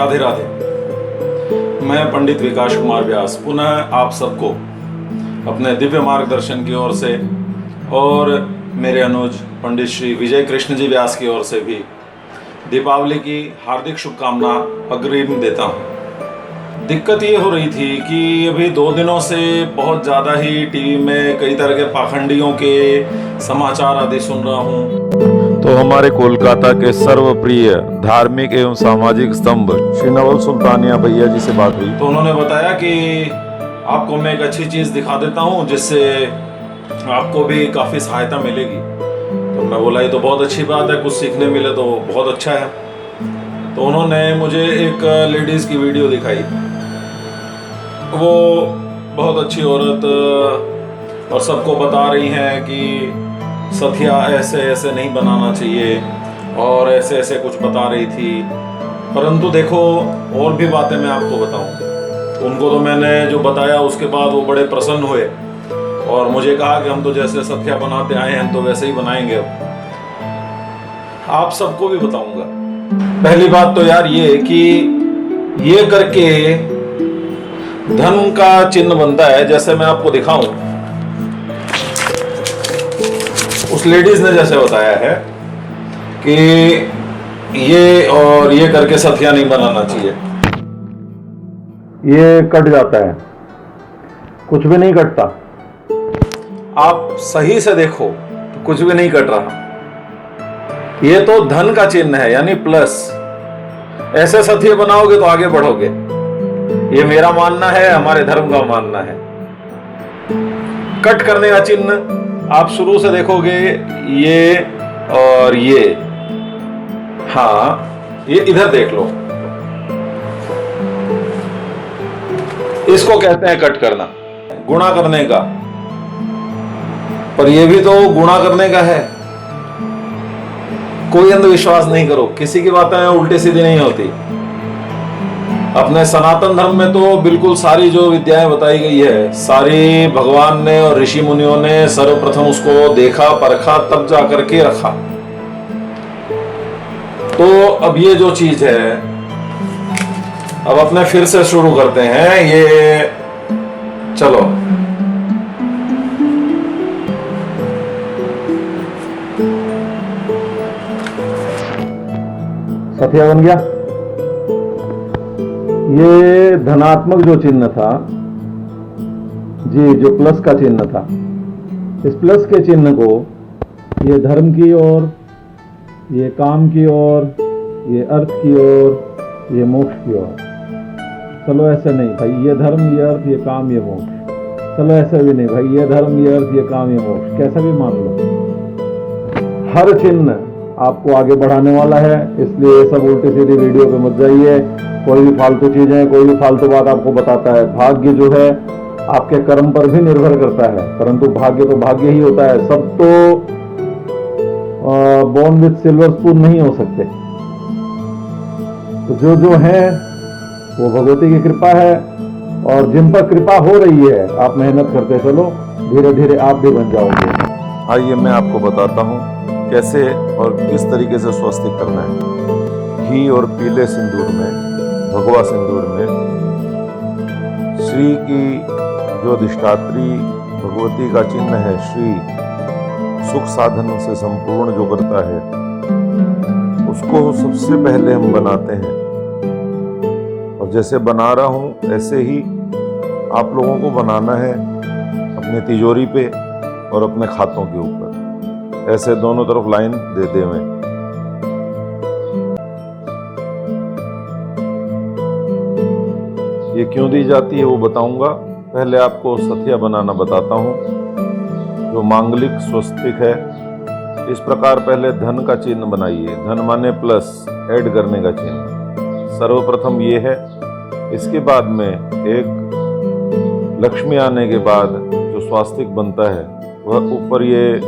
राधे राधे। मैं पंडित विकास कुमार व्यास पुनः आप सबको अपने दिव्य मार्गदर्शन की ओर से और मेरे अनुज पंडित श्री विजय कृष्ण जी व्यास की ओर से भी दीपावली की हार्दिक शुभकामना अग्रिम देता हूँ। दिक्कत ये हो रही थी कि अभी 2 दिनों से बहुत ज़्यादा ही टीवी में कई तरह के पाखंडियों के समाचार आदि सुन रहा हूँ। तो हमारे कोलकाता के सर्वप्रिय धार्मिक एवं सामाजिक स्तंभ श्री नवल सुल्तानिया भैया जी से बात हुई तो उन्होंने बताया कि आपको मैं एक अच्छी चीज़ दिखा देता हूँ जिससे आपको भी काफ़ी सहायता मिलेगी। तो मैं बोला ये तो बहुत अच्छी बात है, कुछ सीखने मिले तो बहुत अच्छा है। तो उन्होंने मुझे एक लेडीज़ की वीडियो दिखाई। वो बहुत अच्छी औरत और सबको बता रही हैं कि सथिया ऐसे ऐसे नहीं बनाना चाहिए और ऐसे ऐसे कुछ बता रही थी। परंतु देखो और भी बातें मैं आपको बताऊं। उनको तो मैंने जो बताया उसके बाद वो बड़े प्रसन्न हुए और मुझे कहा कि हम तो जैसे सथिया बनाते आए हैं हम तो वैसे ही बनाएंगे। अब आप सबको भी बताऊंगा। पहली बात तो यार ये कि ये करके धन का चिन्ह बनता है। जैसे मैं आपको दिखाऊं, उस लेडीज ने जैसे बताया है कि ये और ये करके सथिया नहीं बनाना चाहिए। ये कट जाता है, कुछ भी नहीं कटता। आप सही से देखो तो कुछ भी नहीं कट रहा। ये तो धन का चिन्ह है यानी प्लस। ऐसे सथिया बनाओगे तो आगे बढ़ोगे। ये मेरा मानना है, हमारे धर्म का मानना है। कट करने का चिन्ह आप शुरू से देखोगे, ये और ये, हाँ ये इधर देख लो, इसको कहते हैं कट करना, गुणा करने का। पर ये भी तो गुणा करने का है। कोई अंधविश्वास नहीं करो, किसी की बातें उल्टी सीधी नहीं होती। अपने सनातन धर्म में तो बिल्कुल सारी जो विद्याएं बताई गई है, सारी भगवान ने और ऋषि मुनियों ने सर्वप्रथम उसको देखा, परखा, तब जा करके रखा। तो अब ये जो चीज है, अब अपने फिर से शुरू करते हैं। ये चलो सथिया बन गया। ये धनात्मक जो चिन्ह था जी, जो प्लस का चिन्ह था, इस प्लस के चिन्ह को ये धर्म की ओर, ये काम की ओर, ये अर्थ की ओर, ये मोक्ष की ओर। चलो ऐसे नहीं भाई, ये धर्म, ये अर्थ, ये काम, ये मोक्ष। चलो ऐसे भी नहीं भाई, ये धर्म, ये अर्थ, ये काम, ये मोक्ष, कैसा भी मान लो। हर चिन्ह आपको आगे बढ़ाने वाला है। इसलिए ये सब उल्टी सीधी वीडियो पे मत जाइए। कोई भी फालतू चीजें, कोई भी फालतू बात आपको बताता है। भाग्य जो है आपके कर्म पर भी निर्भर करता है, परंतु भाग्य तो भाग्य ही होता है। सब तो बोर्न विथ सिल्वर स्पून नहीं हो सकते। तो जो है वो भगवती की कृपा है, और जिन पर कृपा हो रही है आप मेहनत करते चलो, धीरे धीरे आप भी बन जाओगे। आइए मैं आपको बताता हूँ कैसे और किस तरीके से स्वस्तिक करना है। घी और पीले सिंदूर में, भगवा सिंदूर में श्री की जो अधिष्ठात्री भगवती का चिन्ह है, श्री सुख साधन से संपूर्ण जो करता है, उसको सबसे पहले हम बनाते हैं। और जैसे बना रहा हूं ऐसे ही आप लोगों को बनाना है अपनी तिजोरी पे और अपने खातों के ऊपर। ऐसे दोनों तरफ लाइन दे दें। ये क्यों दी जाती है वो बताऊंगा। पहले आपको सथिया बनाना बताता हूं, जो मांगलिक स्वस्तिक है। इस प्रकार पहले धन का चिन्ह बनाइए। धन माने प्लस, ऐड करने का चिन्ह। सर्वप्रथम ये है। इसके बाद में एक लक्ष्मी आने के बाद जो स्वास्तिक बनता है, वह ऊपर ये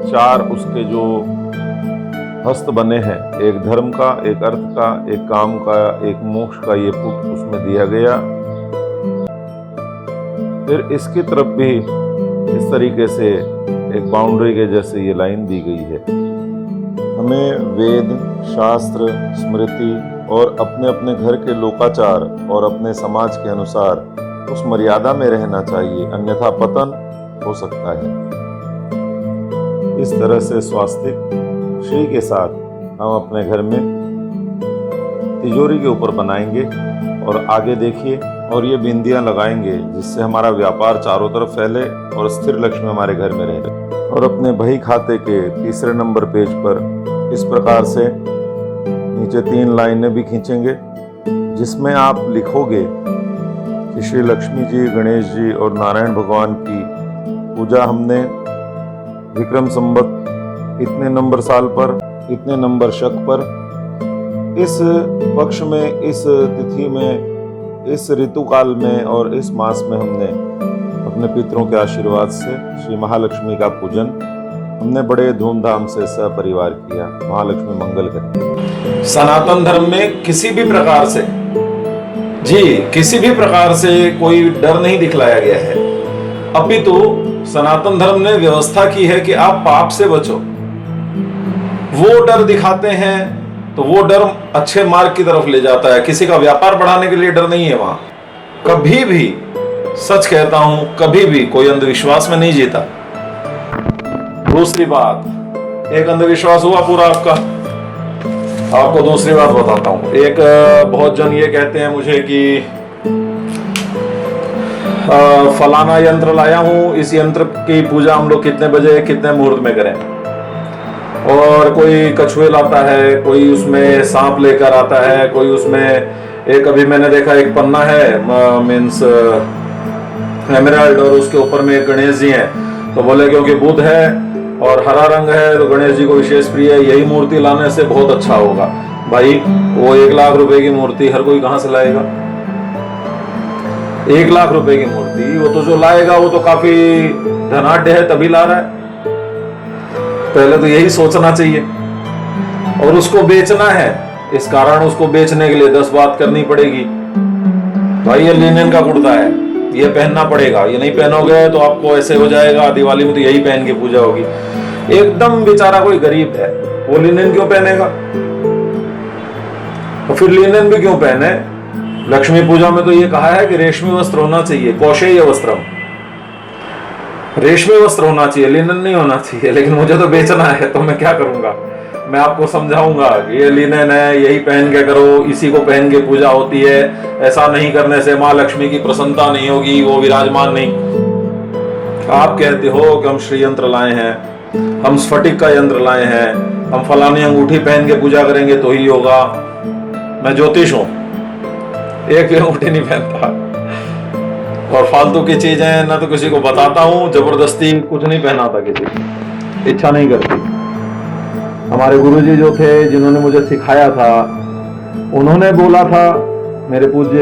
4 उसके जो हस्त बने हैं, एक धर्म का, एक अर्थ का, एक काम का, एक मोक्ष का, ये पुट उसमें दिया गया। फिर इसकी तरफ भी इस तरीके से एक बाउंड्री के जैसे ये लाइन दी गई है। हमें वेद, शास्त्र, स्मृति और अपने अपने घर के लोकाचार और अपने समाज के अनुसार उस मर्यादा में रहना चाहिए, अन्यथा पतन हो सकता है। इस तरह से स्वास्तिक श्री के साथ हम अपने घर में तिजोरी के ऊपर बनाएंगे और आगे देखिए, और ये बिंदियां लगाएंगे जिससे हमारा व्यापार चारों तरफ फैले और स्थिर लक्ष्मी हमारे घर में रहे। और अपने बही खाते के तीसरे नंबर पेज पर इस प्रकार से नीचे 3 लाइनें भी खींचेंगे जिसमें आप लिखोगे कि श्री लक्ष्मी जी, गणेश जी और नारायण भगवान की पूजा हमने विक्रम संवत इतने नंबर साल पर, इतने नंबर शक पर, इस पक्ष में, इस तिथि में, इस ऋतुकाल में और इस मास में हमने अपने पितरों के आशीर्वाद से श्री महालक्ष्मी का पूजन हमने बड़े धूमधाम से सपरिवार किया। महालक्ष्मी मंगल करे। सनातन धर्म में किसी भी प्रकार से किसी भी प्रकार से कोई डर नहीं दिखलाया गया है, अपितु सनातन धर्म ने व्यवस्था की है कि आप पाप से बचो। वो डर दिखाते हैं तो वो डर अच्छे मार्ग की तरफ ले जाता है, किसी का व्यापार बढ़ाने के लिए डर नहीं है वहां। कभी भी, सच कहता हूं, कभी भी कोई अंधविश्वास में नहीं जीता। दूसरी बात, एक अंधविश्वास हुआ पूरा आपको दूसरी बात बताता हूं। एक बहुत जन ये कहते हैं मुझे कि फलाना यंत्र लाया हूं, इस यंत्र की पूजा हम लोग कितने बजे कितने मुहूर्त में करें। और कोई कछुए लाता है, कोई उसमें सांप लेकर आता है, कोई उसमें एक, अभी मैंने देखा एक पन्ना है मीन्स एमराल्ड, और उसके ऊपर में गणेश जी हैं। तो बोले क्योंकि बुध है और हरा रंग है तो गणेश जी को विशेष प्रिय है, यही मूर्ति लाने से बहुत अच्छा होगा। भाई वो 1 लाख रुपए की मूर्ति हर कोई कहां से लाएगा? 1 लाख रुपए की मूर्ति वो तो जो लाएगा वो तो काफी धनाढ्य है तभी ला रहा है। पहले तो यही सोचना चाहिए। और उसको बेचना है, इस कारण उसको बेचने के लिए 10 बात करनी पड़ेगी। भाई ये लिनन का कुर्ता है, ये पहनना पड़ेगा, ये नहीं पहनोगे तो आपको ऐसे हो जाएगा, दिवाली में तो यही पहन के पूजा होगी। एकदम बेचारा कोई गरीब है, वो लिनन क्यों पहनेगा? तो फिर लिनन भी क्यों पहने? लक्ष्मी पूजा में तो ये कहा है कि रेशमी वस्त्र होना चाहिए, कौशेय वस्त्रम, रेशमी वस्त्र होना चाहिए, लिनन नहीं होना चाहिए। लेकिन मुझे तो बेचना है तो मैं क्या करूंगा? मैं आपको समझाऊंगा कि ये लिनन है, यही पहन के करो, इसी को पहन के पूजा होती है, ऐसा नहीं करने से माँ लक्ष्मी की प्रसन्नता नहीं होगी, वो विराजमान नहीं। आप कहते हो कि हम श्री यंत्र लाए हैं, हम स्फटिक का यंत्र लाए हैं, हम फलानी अंगूठी पहन के पूजा करेंगे तो ही होगा। मैं ज्योतिष हूं, एक भी अंगूठी नहीं पहनता और फालतू की चीजें ना तो किसी को बताता हूं, जबरदस्ती कुछ नहीं पहनाता, किसी की इच्छा नहीं करती। हमारे गुरुजी जो थे, जिन्होंने मुझे सिखाया था, उन्होंने बोला था, मेरे पूज्य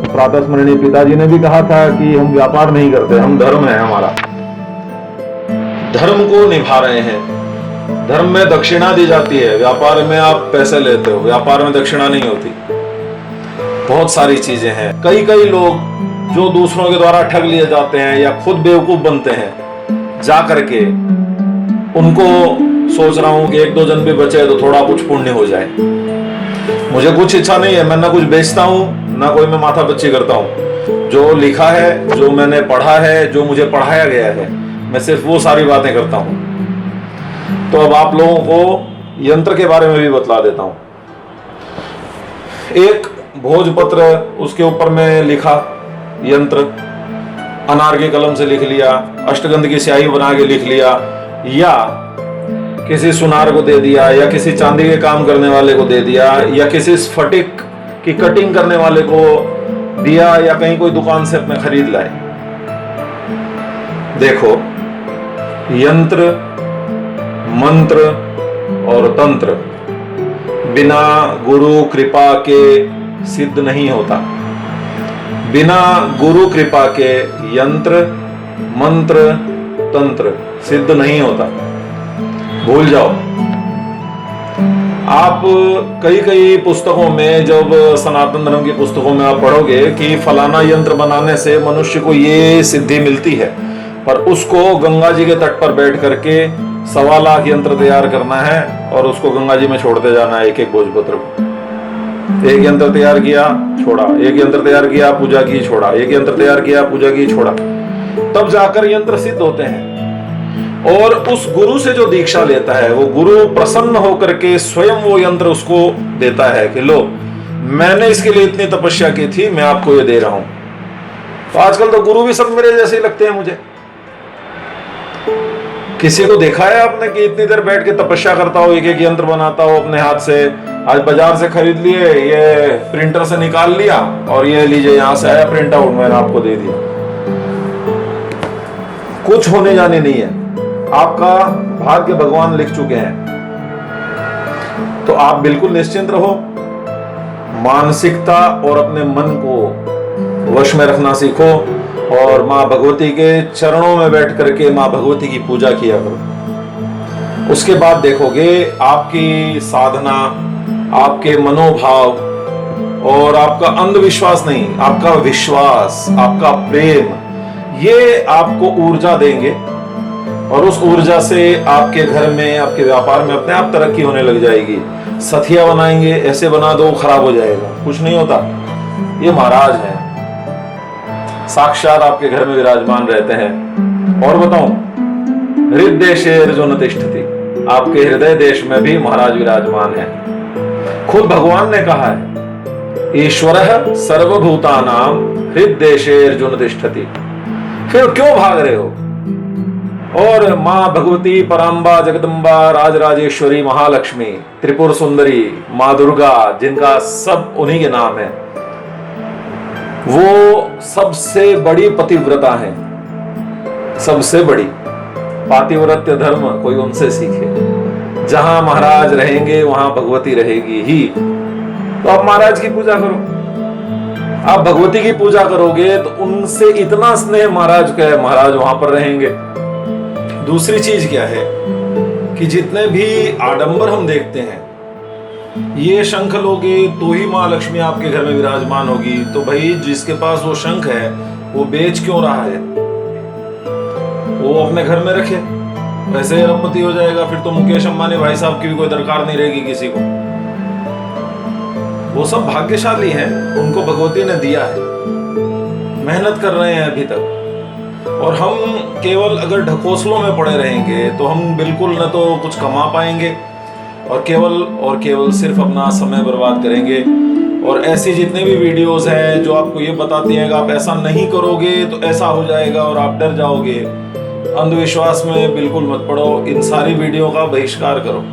प्रातः स्मरणीय पिताजी ने भी कहा था कि हम व्यापार नहीं करते, हम धर्म है हमारा, धर्म को निभा रहे हैं। धर्म में दक्षिणा दी जाती है, व्यापार में आप पैसे लेते हो, व्यापार में दक्षिणा नहीं होती। बहुत सारी चीजें हैं। कई लोग जो दूसरों के द्वारा ठग लिए जाते हैं या खुद बेवकूफ बनते हैं, जा करके उनको सोच रहा हूं कि 1-2 जन भी बचे तो थोड़ा कुछ पुण्य हो जाए। मुझे कुछ इच्छा नहीं है, मैं ना कुछ बेचता हूं ना कोई मैं माथा बच्ची करता हूं। जो लिखा है, जो मैंने पढ़ा है, जो मुझे पढ़ाया गया है, मैं सिर्फ वो सारी बातें करता हूं। तो अब आप लोगों को यंत्र के बारे में भी बतला देता हूं। एक भोजपत्र, उसके ऊपर में लिखा यंत्र, अनार के कलम से लिख लिया, अष्टगंध की स्याही बना के लिख लिया, या किसी सुनार को दे दिया, या किसी चांदी के काम करने वाले को दे दिया, या किसी स्फटिक की कटिंग करने वाले को दिया, या कहीं कोई दुकान से अपने खरीद लाए। देखो, यंत्र, मंत्र और तंत्र बिना गुरु कृपा के सिद्ध नहीं होता। बिना गुरु कृपा के यंत्र, मंत्र, तंत्र सिद्ध नहीं होता, भूल जाओ। आप कई पुस्तकों में, जब सनातन धर्म की पुस्तकों में आप पढ़ोगे कि फलाना यंत्र बनाने से मनुष्य को ये सिद्धि मिलती है, पर उसको गंगा जी के तट पर बैठ करके 1.25 लाख यंत्र तैयार करना है और उसको गंगा जी में छोड़ते जाना है, एक एक भोजपत्र को। एक यंत्र तैयार किया, छोड़ा, एक यंत्र तैयार किया, पूजा की, छोड़ा, एक यंत्र तैयार किया, पूजा की, छोड़ा, तब जाकर यंत्र सिद्ध होते हैं। और उस गुरु से जो दीक्षा लेता है, वो गुरु प्रसन्न होकर के स्वयं वो यंत्र उसको देता है कि लो, मैंने इसके लिए इतनी तपस्या की थी, मैं आपको ये दे रहा हूं। तो आजकल तो गुरु भी सब मेरे जैसे ही लगते हैं मुझे। किसी को देखा है आपने कि इतनी देर बैठ के तपस्या करता हो, एक एक यंत्र बनाता हो अपने हाथ से? आज बाजार से खरीद लिए, ये प्रिंटर से निकाल लिया और ये लीजिए यहां से आया प्रिंट आउट, मैंने आपको दे दिया। कुछ होने जाने नहीं है, आपका भाग्य भगवान लिख चुके हैं। तो आप बिल्कुल निश्चिंत रहो, मानसिकता और अपने मन को वश में रखना सीखो और माँ भगवती के चरणों में बैठ करके माँ भगवती की पूजा किया करो। उसके बाद देखोगे आपकी साधना, आपके मनोभाव और आपका अंधविश्वास नहीं, आपका विश्वास, आपका प्रेम, ये आपको ऊर्जा देंगे और उस ऊर्जा से आपके घर में, आपके व्यापार में अपने आप तरक्की होने लग जाएगी। सथिया बनाएंगे, ऐसे बना दो खराब हो जाएगा, कुछ नहीं होता। ये महाराज है, साक्षात आपके घर में विराजमान रहते हैं। और बताऊं, हृदय अर्जुन तिष्ठति, आपके हृदय देश में भी महाराज विराजमान है। खुद भगवान ने कहा है, ईश्वरः सर्वभूतानां हृदय अर्जुन तिष्ठति। फिर क्यों भाग रहे हो? और माँ भगवती, पराम्बा, जगदम्बा, राजराजेश्वरी, महालक्ष्मी, त्रिपुर सुंदरी, माँ दुर्गा, जिनका सब उन्हीं के नाम है, वो सबसे बड़ी पतिव्रता है। सबसे बड़ी पातिव्रत्य धर्म कोई उनसे सीखे। जहां महाराज रहेंगे वहां भगवती रहेगी ही। तो आप महाराज की पूजा करो। आप भगवती की पूजा करोगे तो उनसे इतना स्नेह महाराज का है, महाराज वहां पर रहेंगे। दूसरी चीज क्या है कि जितने भी आडंबर हम देखते हैं, ये शंख लोगे तो ही माँ लक्ष्मी आपके घर में विराजमान होगी। तो भाई जिसके पास वो शंख है वो बेच क्यों रहा है? वो अपने घर में रखे, वैसे अरबपति हो जाएगा। फिर तो मुकेश अंबानी भाई साहब की भी कोई दरकार नहीं रहेगी किसी को। वो सब भाग्यशाली हैं, उनको भगवती ने दिया है, मेहनत कर रहे हैं अभी तक। और हम केवल अगर ढकोसलों में पड़े रहेंगे तो हम बिल्कुल न तो कुछ कमा पाएंगे और केवल सिर्फ अपना समय बर्बाद करेंगे। और ऐसी जितने भी वीडियोस हैं जो आपको ये बताती हैं कि आप ऐसा नहीं करोगे तो ऐसा हो जाएगा और आप डर जाओगे, अंधविश्वास में बिल्कुल मत पड़ो। इन सारी वीडियो का बहिष्कार करो।